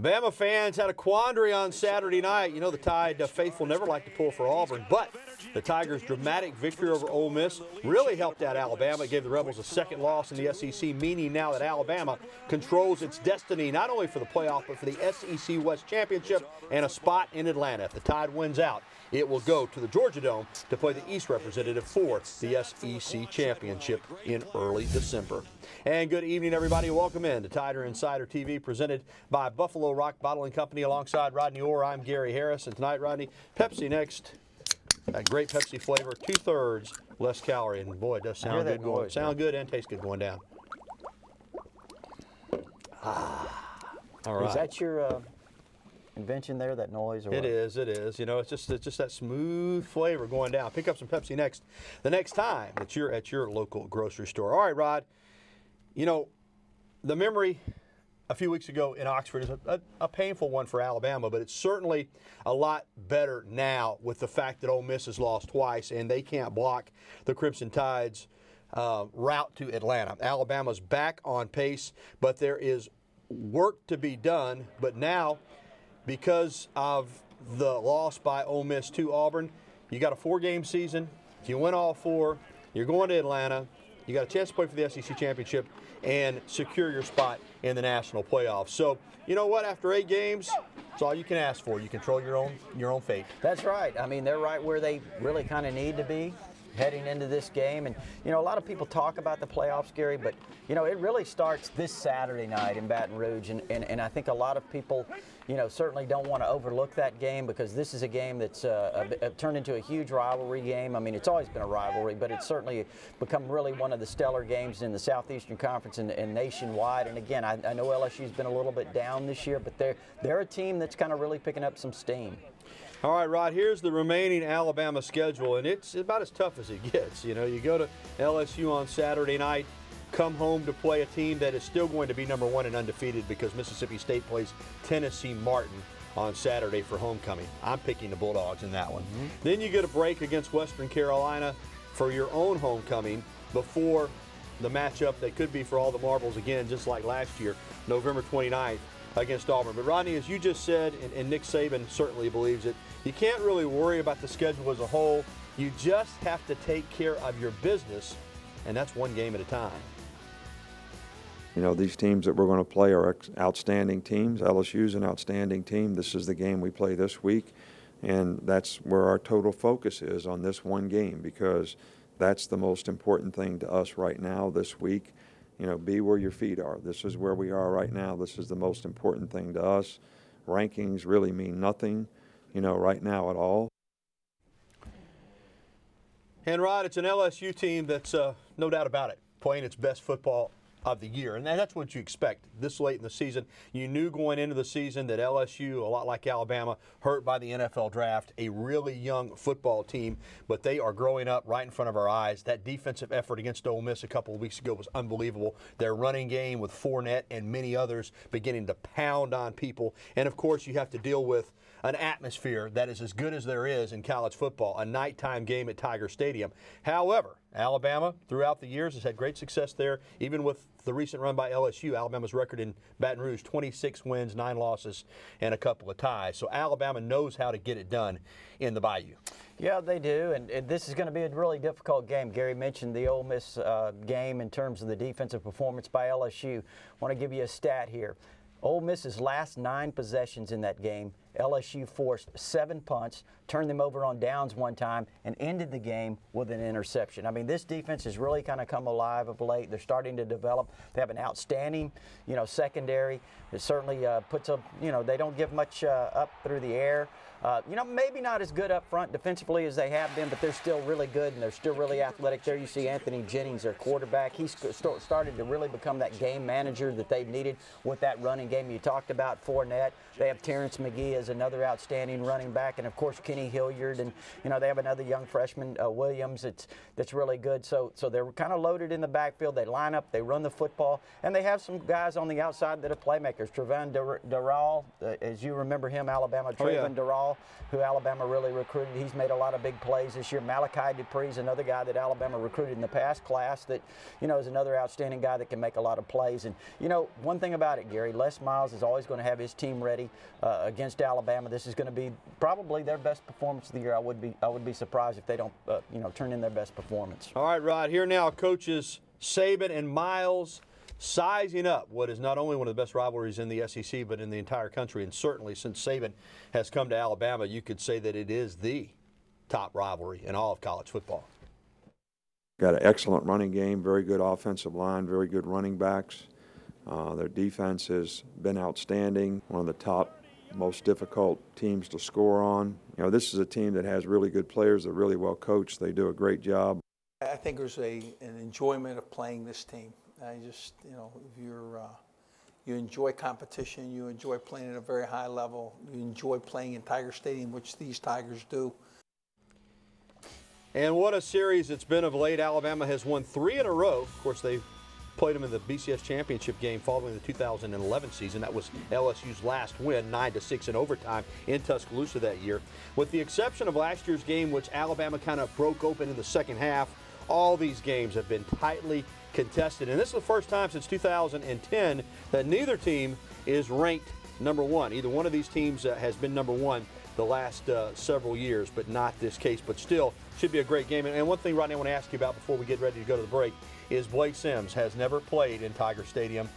Bama fans had a quandary on Saturday night. You know, the Tide faithful never like to pull for Auburn, but the Tigers' dramatic victory over Ole Miss really helped out Alabama. It gave the Rebels a second loss in the SEC, meaning now that Alabama controls its destiny not only for the playoff, but for the SEC West Championship and a spot in Atlanta. If the Tide wins out, it will go to the Georgia Dome to play the East representative for the SEC Championship in early December. And good evening, everybody. Welcome in to Tider Insider TV, presented by Buffalo Rock Bottling Company alongside Rodney Orr. I'm Gary Harris, and tonight, Rodney, Pepsi next. That great Pepsi flavor, 2/3 less calorie, and boy, it does sound good going. Sound good and taste good going down. All right. Is that your invention there, that noise? Or it is. It is. You know, it's just that smooth flavor going down. Pick up some Pepsi next, the next time that you're at your local grocery store. All right, Rod. You know, the memory a few weeks ago in Oxford is a painful one for Alabama, but it's certainly a lot better now with the fact that Ole Miss has lost twice and they can't block the Crimson Tide's route to Atlanta. Alabama's back on pace, but there is work to be done. But now, because of the loss by Ole Miss to Auburn, you got a 4-game season. If you win all 4, you're going to Atlanta. You got a chance to play for the SEC Championship and secure your spot in the national playoffs. So, you know what? After 8 games, it's all you can ask for. You control your own fate. That's right. I mean, they're right where they really kind of need to be heading into this game. And, you know, a lot of people talk about the playoffs, Gary, but, you know, it really starts this Saturday night in Baton Rouge. And I think a lot of people, you know, certainly don't want to overlook that game, because this is a game that's turned into a huge rivalry game. I mean, it's always been a rivalry, but it's certainly become really one of the stellar games in the Southeastern Conference and nationwide. And again, I know LSU's been a little bit down this year, but they're a team that's kind of really picking up some steam. All right, Rod, here's the remaining Alabama schedule, and it's about as tough as it gets. You know, you go to LSU on Saturday night, come home to play a team that is still going to be number 1 and undefeated, because Mississippi State plays Tennessee Martin on Saturday for homecoming. I'm picking the Bulldogs in that one. Then you get a break against Western Carolina for your own homecoming before the matchup that could be for all the marbles again, just like last year, November 29th against Auburn. But Rodney, as you just said, and Nick Saban certainly believes it, you can't really worry about the schedule as a whole. You just have to take care of your business, and that's one game at a time. You know, these teams that we're going to play are outstanding teams. LSU's an outstanding team. This is the game we play this week, and that's where our total focus is, on this one game, because that's the most important thing to us right now this week. You know, be where your feet are. This is where we are right now. This is the most important thing to us. Rankings really mean nothing, you know, right now at all. And Rod, it's an LSU team that's no doubt about it, playing its best football of the year, and that's what you expect this late in the season. You knew going into the season that LSU, a lot like Alabama, hurt by the NFL draft, a really young football team, but they are growing up right in front of our eyes. That defensive effort against Ole Miss a couple of weeks ago was unbelievable. Their running game with Fournette and many others beginning to pound on people, and of course you have to deal with an atmosphere that is as good as there is in college football, a nighttime game at Tiger Stadium. However, Alabama, throughout the years, has had great success there, even with the recent run by LSU. Alabama's record in Baton Rouge, 26 wins, 9 losses, and a couple of ties. So Alabama knows how to get it done in the Bayou. Yeah, they do, and this is going to be a really difficult game. Gary mentioned the Ole Miss game in terms of the defensive performance by LSU. I want to give you a stat here. Ole Miss's last 9 possessions in that game, LSU forced 7 punts, turned them over on downs one time, and ended the game with an interception. I mean, this defense has really kind of come alive of late. They're starting to develop. They have an outstanding, you know, secondary. It certainly puts up, you know, they don't give much up through the air. You know, maybe not as good up front defensively as they have been, but they're still really good and they're still really athletic. There you see Anthony Jennings, their quarterback. He's started to really become that game manager that they've needed with that running game. You talked about Fournette. They have Terrence McGee is another outstanding running back, and of course Kenny Hilliard, and they have another young freshman, Williams, that's really good. So they're kind of loaded in the backfield. They line up, they run the football, and they have some guys on the outside that are playmakers. Trevon Durrell, as you remember him, Alabama. Trevon Durrell, who Alabama really recruited. He's made a lot of big plays this year. Malachi Dupree's another guy that Alabama recruited in the past class that, is another outstanding guy that can make a lot of plays. And, one thing about it, Gary, Les Miles is always going to have his team ready against Alabama. This is going to be probably their best performance of the year. I would be surprised if they don't, turn in their best performance. All right, Rod, here now coaches Saban and Miles sizing up what is not only one of the best rivalries in the SEC, but in the entire country. And certainly since Saban has come to Alabama, you could say that it is the top rivalry in all of college football. Got an excellent running game, very good offensive line, very good running backs. Their defense has been outstanding, one of the top, most difficult teams to score on. This is a team that has really good players. They're really well coached. They do a great job. I think there's an enjoyment of playing this team. I just, if you enjoy competition, you enjoy playing at a very high level, you enjoy playing in Tiger Stadium, which these Tigers do. And what a series it's been of late. Alabama has won 3 in a row. Of course, they played them in the BCS championship game following the 2011 season. That was LSU's last win, 9-6 in overtime in Tuscaloosa that year. With the exception of last year's game, which Alabama kind of broke open in the second half, all these games have been tightly contested. And this is the first time since 2010 that neither team is ranked number one. Either one of these teams has been number one the last several years, but not this case. But still, should be a great game. And one thing, Rodney, I want to ask you about before we get ready to go to the break is Blake Sims has never played in Tiger Stadium,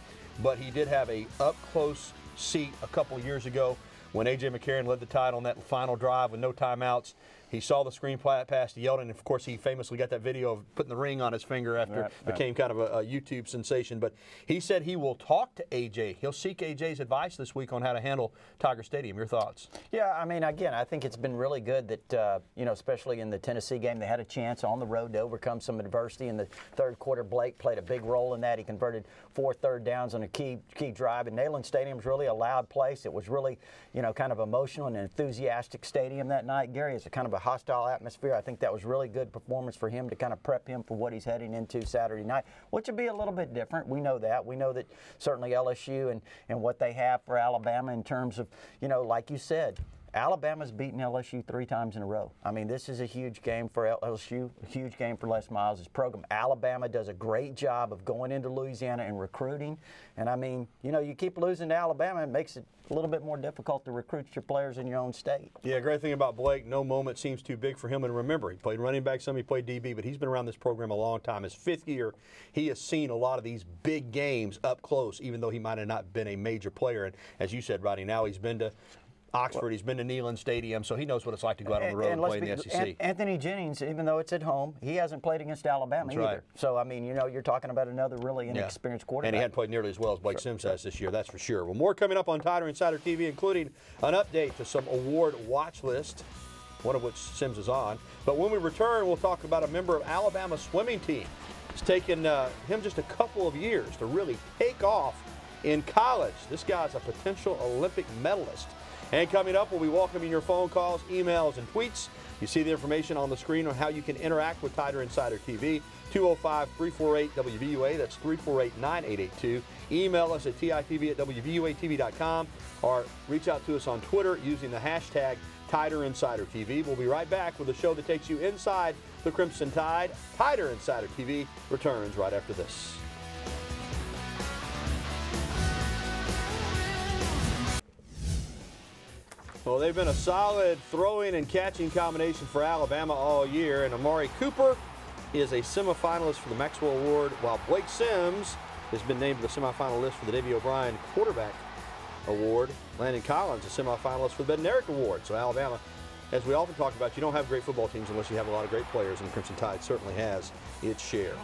but he did have a up-close seat a couple of years ago when A.J. McCarron led the Tide on that final drive with no timeouts. He saw the screen pass, he yelled, and of course he famously got that video of putting the ring on his finger after it became kind of a YouTube sensation. But he said he will talk to A.J. He'll seek A.J.'s advice this week on how to handle Tiger Stadium. Your thoughts? Yeah, I mean, again, I think it's been really good that, especially in the Tennessee game, they had a chance on the road to overcome some adversity. In the third quarter, Blake played a big role in that. He converted 4 third downs on a key drive. And Neyland Stadium's really a loud place. It was really, kind of emotional and enthusiastic stadium that night. Gary, it's a kind of a hostile atmosphere. I think that was really good performance for him to kind of prep him for what he's heading into Saturday night, which will be a little bit different. We know that. We know that certainly LSU and what they have for Alabama in terms of, like you said, Alabama's beaten LSU 3 times in a row. I mean, this is a huge game for LSU, a huge game for Les Miles' program. Alabama does a great job of going into Louisiana and recruiting. And, I mean, you keep losing to Alabama, it makes it a little bit more difficult to recruit your players in your own state. Yeah, great thing about Blake, no moment seems too big for him. And remember, he played running back some, he played DB, but he's been around this program a long time. His 5th year, he has seen a lot of these big games up close, even though he might have not been a major player. And as you said, Rodney, now he's been to Oxford, he's been to Neyland Stadium, so he knows what it's like to go out on the road and play in the SEC. Anthony Jennings, even though it's at home, he hasn't played against Alabama either. Right. So, I mean, you're talking about another really inexperienced quarterback. And he hadn't played nearly as well as Blake Sims has this year, that's for sure. Well, more coming up on Tiger Insider TV, including an update to some award watch list, one of which Sims is on. But when we return, we'll talk about a member of Alabama's swimming team. It's taken him just a couple of years to really take off in college. This guy's a potential Olympic medalist. And coming up, we'll be welcoming your phone calls, emails, and tweets. You see the information on the screen on how you can interact with Tiger Insider TV. 205-348-WVUA. That's 348-9882. Email us at TITV@WVUATV.com or reach out to us on Twitter using the hashtag Tiger Insider TV. We'll be right back with a show that takes you inside the Crimson Tide. Tiger Insider TV returns right after this. Well, they've been a solid throwing and catching combination for Alabama all year, and Amari Cooper is a semifinalist for the Maxwell Award, while Blake Sims has been named to the semifinal list for the Davey O'Brien Quarterback Award. Landon Collins, a semifinalist for the Bednarik Award. So Alabama, as we often talk about, you don't have great football teams unless you have a lot of great players, and the Crimson Tide certainly has its share.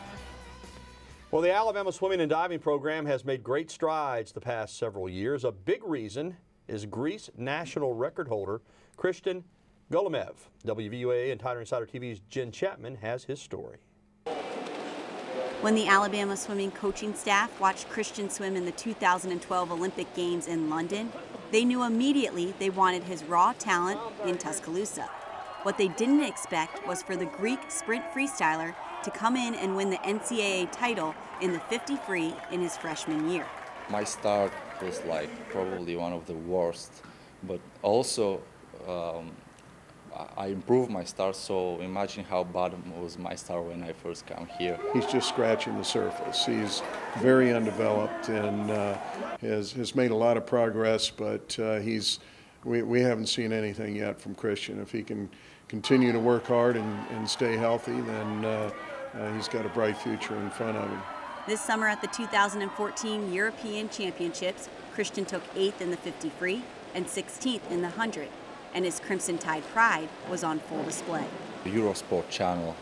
Well, the Alabama swimming and diving program has made great strides the past several years. A big reason is Greece national record holder Christian Golomev. WVUA and Tiger Insider TV's Jen Chapman has his story. When the Alabama swimming coaching staff watched Christian swim in the 2012 Olympic Games in London, They knew immediately they wanted his raw talent in Tuscaloosa. What they didn't expect was for the Greek sprint freestyler to come in and win the NCAA title in the 50 free in his freshman year. My start was like probably one of the worst, but also I improved my start, so imagine how bad was my start when I first came here. He's just scratching the surface. He's very undeveloped and has made a lot of progress, but we haven't seen anything yet from Christian. If he can continue to work hard and stay healthy, then he's got a bright future in front of him. This summer at the 2014 European Championships, Christian took 8th in the 50 free and 16th in the 100. And his Crimson Tide pride was on full display. The Eurosport channel,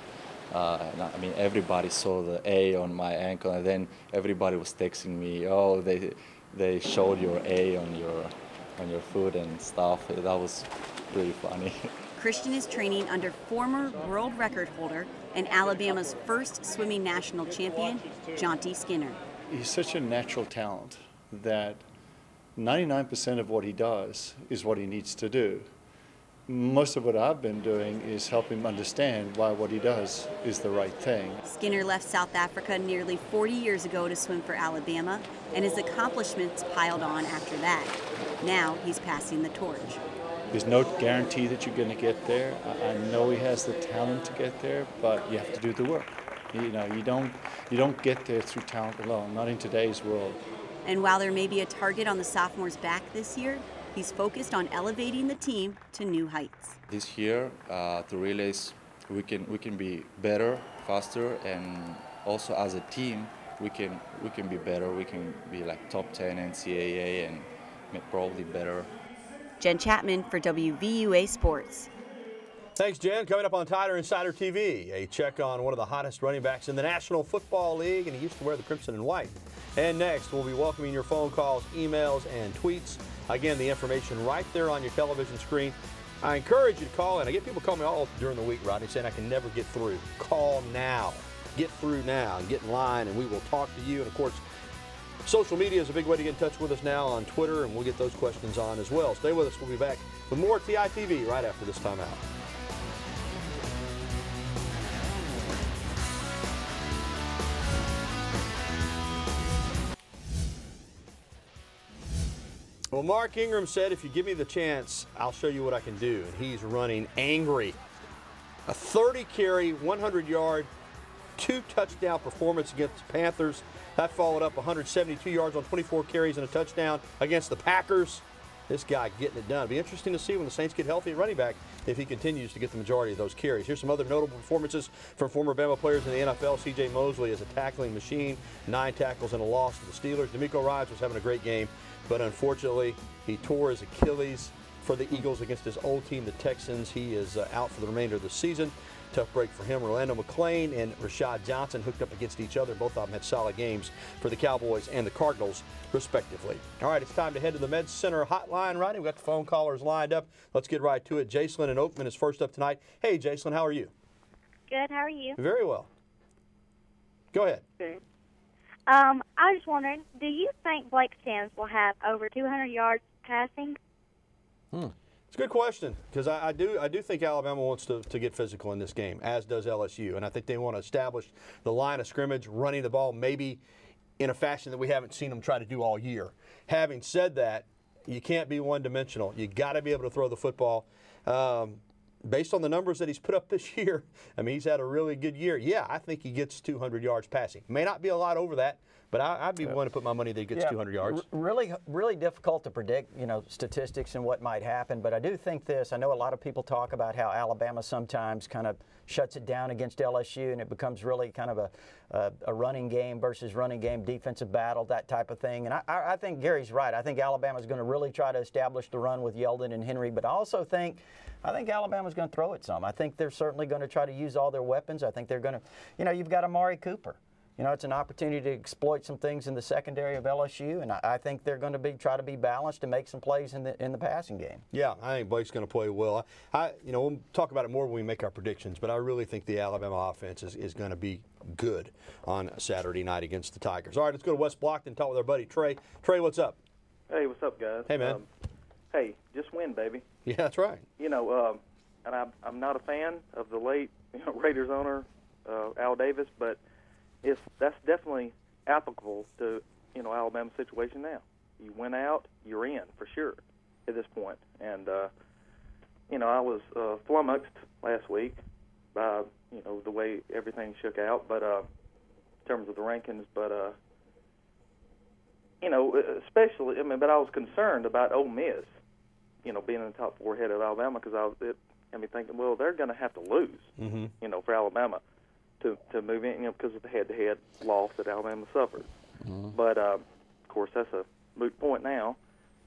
I mean, everybody saw the A on my ankle, and then everybody was texting me, oh, they showed your A on your foot and stuff. That was really funny. Christian is training under former world record holder and Alabama's first swimming national champion, Jonty Skinner. He's such a natural talent that 99% of what he does is what he needs to do. Most of what I've been doing is help him understand why what he does is the right thing. Skinner left South Africa nearly 40 years ago to swim for Alabama, and his accomplishments piled on after that. Now he's passing the torch. There's no guarantee that you're going to get there. I know he has the talent to get there, but you have to do the work. You know, you don't get there through talent alone, not in today's world. And while there may be a target on the sophomore's back this year, he's focused on elevating the team to new heights. This year, the relays, we can be better, faster, and also as a team, we can be better. We can be like top 10 NCAA and probably better. Jen Chapman for WVUA Sports. Thanks, Jen. Coming up on Tider Insider TV, a check on one of the hottest running backs in the National Football League, and he used to wear the crimson and white. And next, we'll be welcoming your phone calls, emails, and tweets. Again, the information right there on your television screen. I encourage you to call in. I get people calling me all during the week, Rodney, saying I can never get through. Call now. Get through now and get in line, and we will talk to you. And, of course, social media is a big way to get in touch with us now on Twitter, and we'll get those questions on as well. Stay with us. We'll be back with more TITV right after this timeout. Well, Mark Ingram said, if you give me the chance, I'll show you what I can do. And he's running angry. A 30-carry, 100-yard, 2-touchdown performance against the Panthers. That followed up 172 yards on 24 carries and a touchdown against the Packers. This guy getting it done. It'll be interesting to see when the Saints get healthy at running back if he continues to get the majority of those carries. Here's some other notable performances from former Bama players in the NFL. C.J. Mosley is a tackling machine, 9 tackles and a loss to the Steelers. D'Amico Ryans was having a great game, but unfortunately he tore his Achilles for the Eagles against his old team, the Texans. He is out for the remainder of the season. Tough break for him. Orlando McClain and Rashad Johnson hooked up against each other. Both of them had solid games for the Cowboys and the Cardinals, respectively. All right, it's time to head to the Med Center hotline, Rodney. We've got the phone callers lined up. Let's get right to it. Jacelyn in Oakman is first up tonight. Hey, Jacelyn, how are you? Good. How are you? Very well. Go ahead. Good. I was wondering, do you think Blake Sims will have over 200 yards passing? It's a good question, because I do think Alabama wants to get physical in this game, as does LSU. And I think they want to establish the line of scrimmage, running the ball maybe in a fashion that we haven't seen them try to do all year. Having said that, you can't be one-dimensional. You got to be able to throw the football. Based on the numbers that he's put up this year, I mean, he's had a really good year. Yeah, I think he gets 200 yards passing. May not be a lot over that, but I'd be willing to put my money that he gets 200 yards. Really difficult to predict, statistics and what might happen. But I do think this. I know a lot of people talk about how Alabama sometimes kind of shuts it down against LSU, and it becomes really kind of a running game versus running game, defensive battle, that type of thing. And I think Gary's right. I think Alabama's going to really try to establish the run with Yeldon and Henry. But I also think Alabama's going to throw it some. I think they're certainly going to try to use all their weapons. I think they're going to, you've got Amari Cooper. It's an opportunity to exploit some things in the secondary of LSU, and I think they're going to try to be balanced and make some plays in the passing game. Yeah, I think Blake's going to play well. We'll talk about it more when we make our predictions, but I really think the Alabama offense is going to be good on Saturday night against the Tigers. All right, let's go to West Block and talk with our buddy Trey. Trey, what's up? Hey, what's up, guys? Hey, man. hey, just win, baby. Yeah, that's right. You know, and I'm not a fan of the late Raiders owner, Al Davis, but that's definitely applicable to, Alabama's situation now. You win out, you're in for sure at this point. And, I was flummoxed last week by, the way everything shook out, but in terms of the rankings. But, especially, but I was concerned about Ole Miss, being in the top 4 ahead of Alabama, because had me thinking, well, they're going to have to lose, for Alabama to move in, because of the head-to-head loss that Alabama suffered. But, of course, that's a moot point now.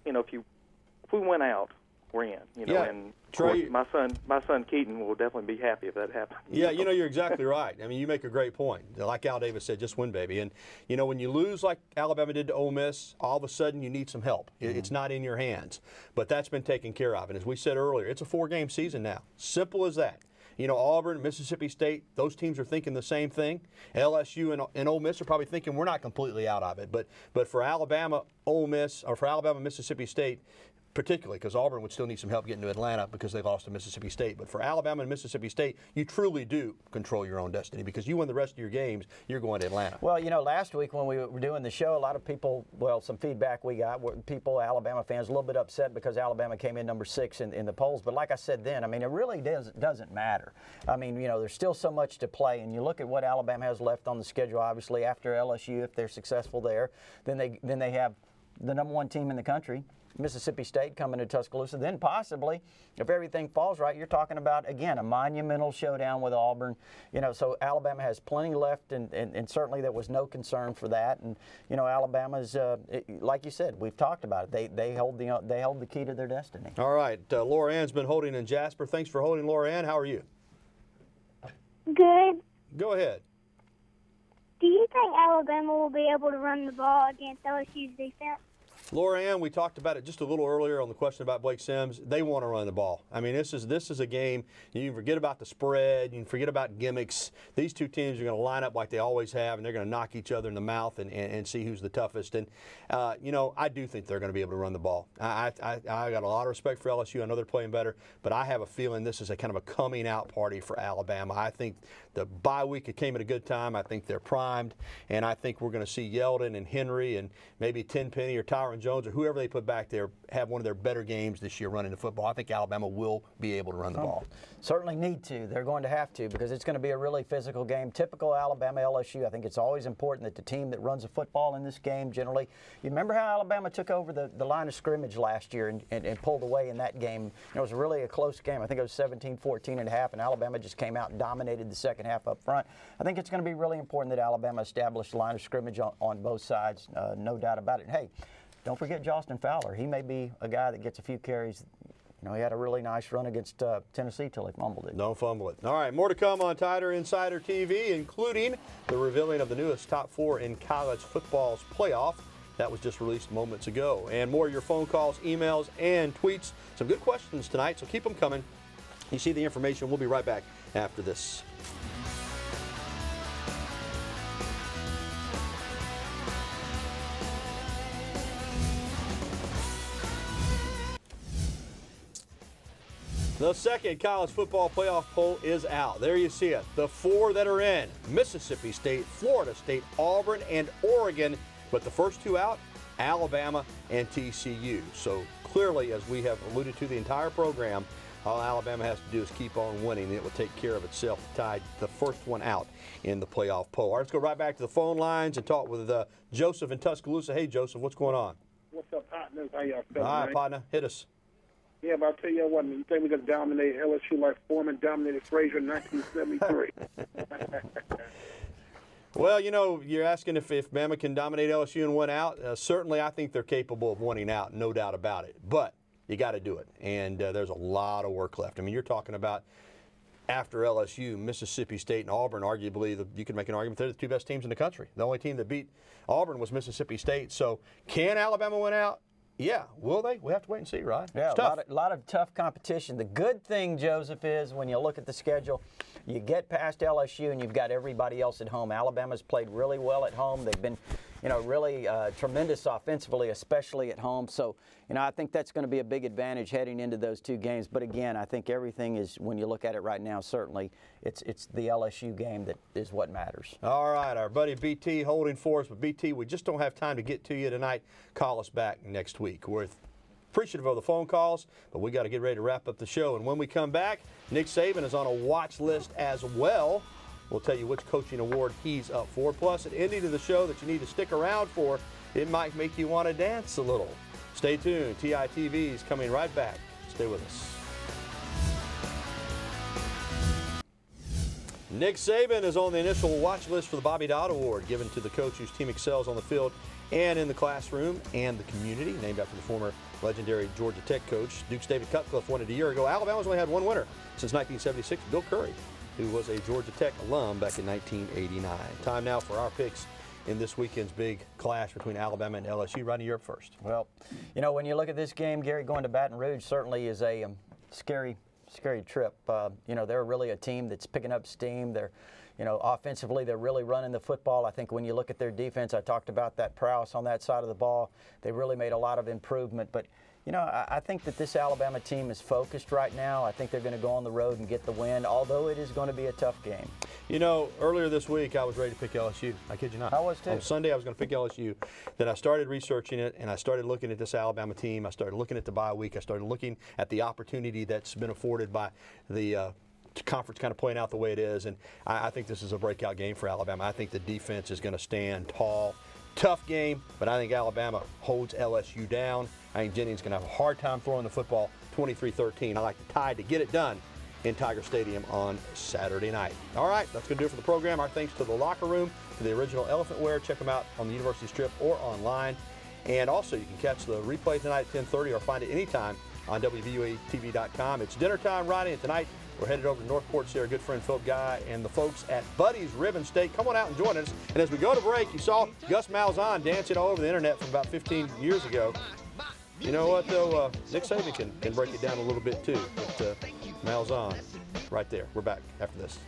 If we win out, we're in. And Trey, of course, my son Keaton will definitely be happy if that happens. Yeah, you're exactly right. I mean, you make a great point. Like Al Davis said, just win, baby. And when you lose like Alabama did to Ole Miss, all of a sudden you need some help. It's not in your hands, but that's been taken care of. And as we said earlier, it's a 4-game season now. Simple as that. Auburn, Mississippi State, those teams are thinking the same thing. LSU and Ole Miss are probably thinking we're not completely out of it. But for Alabama, Ole Miss, or for Alabama, Mississippi State, particularly because Auburn would still need some help getting to Atlanta because they lost to Mississippi State. But for Alabama and Mississippi State, you truly do control your own destiny, because you win the rest of your games, you're going to Atlanta. Well, last week when we were doing the show, a lot of people, some feedback we got, were people, Alabama fans, a little bit upset because Alabama came in number 6 in the polls. But like I said then, it really doesn't matter. There's still so much to play, and you look at what Alabama has left on the schedule, obviously, after LSU, if they're successful there, then they have the number 1 team in the country, Mississippi State, coming to Tuscaloosa. Then possibly, if everything falls right, you're talking about, again, a monumental showdown with Auburn. So Alabama has plenty left, and certainly there was no concern for that. And Alabama's, like you said, we've talked about it. They hold the key to their destiny. All right, Laura Ann's been holding in Jasper. Thanks for holding, Laura Ann. How are you? Good. Go ahead. Do you think Alabama will be able to run the ball against LSU's defense? Laura Ann, we talked about it just a little earlier on the question about Blake Sims. They want to run the ball. This is a game. You can forget about the spread. You can forget about gimmicks. These two teams are going to line up like they always have, and they're going to knock each other in the mouth and see who's the toughest. And, I do think they're going to be able to run the ball. I got a lot of respect for LSU. I know they're playing better, but I have a feeling this is a kind of a coming out party for Alabama. I think the bye week, it came at a good time. I think they're primed, and I think we're going to see Yeldon and Henry and maybe Tenpenny or Tyron Jones or whoever they put back there have one of their better games this year running the football. I think Alabama will be able to run the ball. Certainly need to. They're going to have to, because it's going to be a really physical game. Typical Alabama LSU. I think it's always important that the team that runs the football in this game generally. You remember how Alabama took over the line of scrimmage last year and pulled away in that game. It was really a close game. I think it was 17-14 and a half, and Alabama just came out and dominated the second half up front. I think it's going to be really important that Alabama establish the line of scrimmage on both sides, no doubt about it. And hey, don't forget Justin Fowler. He may be a guy that gets a few carries. He had a really nice run against Tennessee till he fumbled it. Don't fumble it. All right, more to come on Tider Insider TV, including the revealing of the newest top 4 in college football's playoff. That was just released moments ago. And more of your phone calls, emails, and tweets. Some good questions tonight, so keep them coming. You see the information. We'll be right back after this. The second college football playoff poll is out. There you see it. The 4 that are in: Mississippi State, Florida State, Auburn, and Oregon. But the first 2 out, Alabama and TCU. So clearly, as we have alluded to the entire program, all Alabama has to do is keep on winning, and it will take care of itself to tie the first one out in the playoff poll. All right, let's go right back to the phone lines and talk with Joseph in Tuscaloosa. Hey, Joseph, what's going on? What's up, partners? How y'all feeling? All right, partner, hit us. Yeah, but I'll tell you what, you think we're going to dominate LSU like Foreman dominated Frazier in 1973? Well, you're asking if Bama can dominate LSU and win out. Certainly, I think they're capable of winning out, no doubt about it. But you got to do it, and there's a lot of work left. You're talking about after LSU, Mississippi State and Auburn, arguably, you can make an argument they're the 2 best teams in the country. The only team that beat Auburn was Mississippi State. So can Alabama win out? Yeah, will they? We have to wait and see, right? Yeah, a lot of tough competition. The good thing, Joseph, is when you look at the schedule, you get past LSU and you've got everybody else at home. Alabama's played really well at home. They've been, really tremendous offensively, especially at home. So, I think that's going to be a big advantage heading into those two games. But again, I think everything is, when you look at it right now, certainly it's the LSU game that is what matters. All right, our buddy BT holding for us. But BT, we just don't have time to get to you tonight. Call us back next week. We're appreciative of the phone calls, but we got to get ready to wrap up the show. And when we come back, Nick Saban is on a watch list as well. We'll tell you which coaching award he's up for. Plus, an ending to the show that you need to stick around for. It might make you want to dance a little. Stay tuned. TITV is coming right back. Stay with us. Nick Saban is on the initial watch list for the Bobby Dodd Award, given to the coach whose team excels on the field and in the classroom and the community, named after the former legendary Georgia Tech coach. Duke's David Cutcliffe won it a year ago. Alabama's only had one winner since 1976, Bill Curry, who was a Georgia Tech alum back in 1989. Time now for our picks in this weekend's big clash between Alabama and LSU. Rodney, you're up first. Well, when you look at this game, Gary, going to Baton Rouge certainly is a scary trip. They're really a team that's picking up steam. They're, offensively, they're really running the football. I think when you look at their defense, I talked about that prowess on that side of the ball. They really made a lot of improvement. But, I think that this Alabama team is focused right now. I think they're going to go on the road and get the win, although it is going to be a tough game. Earlier this week, I was ready to pick LSU. I kid you not. I was too. On Sunday, I was going to pick LSU. Then I started researching it, and I started looking at this Alabama team. I started looking at the bye week. I started looking at the opportunity that's been afforded by the conference kind of playing out the way it is. And I think this is a breakout game for Alabama. I think the defense is going to stand tall. Tough game, but I think Alabama holds LSU down. I think Jennings is going to have a hard time throwing the football 23-13. I like the Tide to get it done in Tiger Stadium on Saturday night. All right, that's going to do it for the program. Our thanks to the Locker Room, to the original Elephant Wear. Check them out on the University Strip or online. And also, you can catch the replay tonight at 10:30 or find it anytime on WVUATV.com. It's dinner time, Rodney, and tonight we're headed over to Northport to see our good friend Philip Guy and the folks at Buddy's Ribbon Steak. Come on out and join us. And as we go to break, you saw Gus Malzahn dancing all over the internet from about 15 years ago. You know what, though? Nick Saban can break it down a little bit, too. But Malzahn, right there. We're back after this.